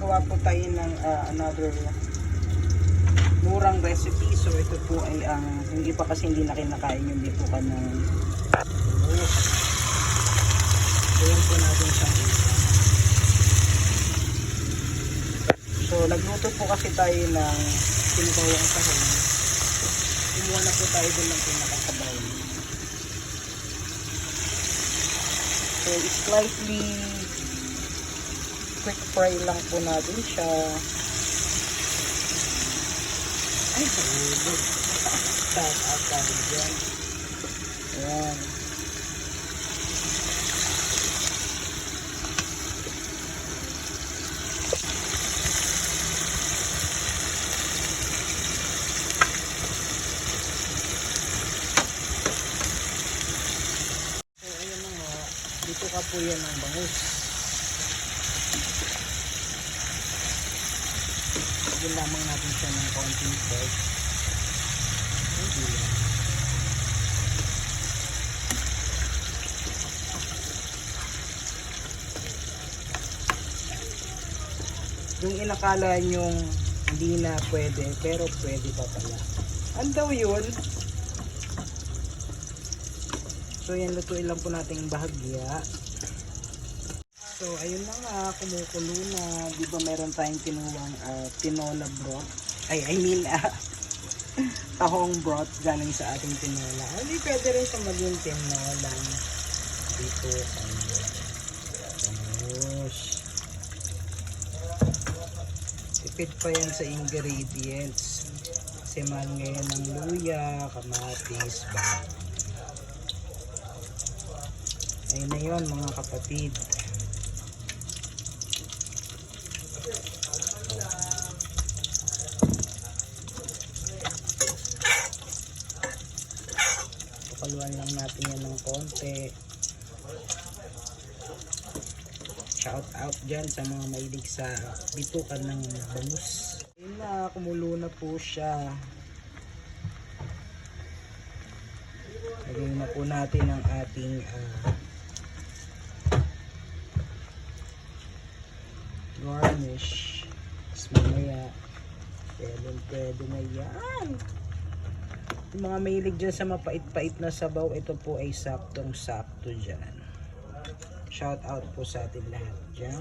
gagawa po tayo ng another murang recipe. So ito po ay hindi pa kasi hindi na kinakain yung bitukan ng bangus. Ayan po natin siya. So nagluto po kasi tayo ng sinubawang sahon. Kumuha na po tayo doon ng pinakasabaw. So slightly quick fry lang po natin siya. Ay, sarili. Shout out tayo dyan. Ayan. So, ayan na nga. Dito ka po yan ang bangus. Lagyan lamang natin siya ng konting salt. Yung inakala nyong hindi na pwede, pero pwede pa pala. Ano daw yun? So yan, lutuin lang po natin bahagya. So ayun na nga, kumukulo na. Di ba meron tayong kinuwang tinola broth? I mean tahong broth galing sa ating tinola. Hindi pwede rin sa maging tinola. Dito tipid pa yan sa ingredients. Kasi mahal ngayon ng luya, kamatis, bawang. Ayun na yun mga kapatid. Papaluan lang natin yan ng konti. Shout out dyan sa mga mahilig sa bitukan ng bangus. Ayun na, kumulo na po siya. Lagyan na po natin ang ating garnish. Tapos mamaya, pwede na yan. Yung mga mahilig dyan sa mapait-pait na sabaw, ito po ay saktong-sakto dyan. Shout out po sa atin lahat dyan.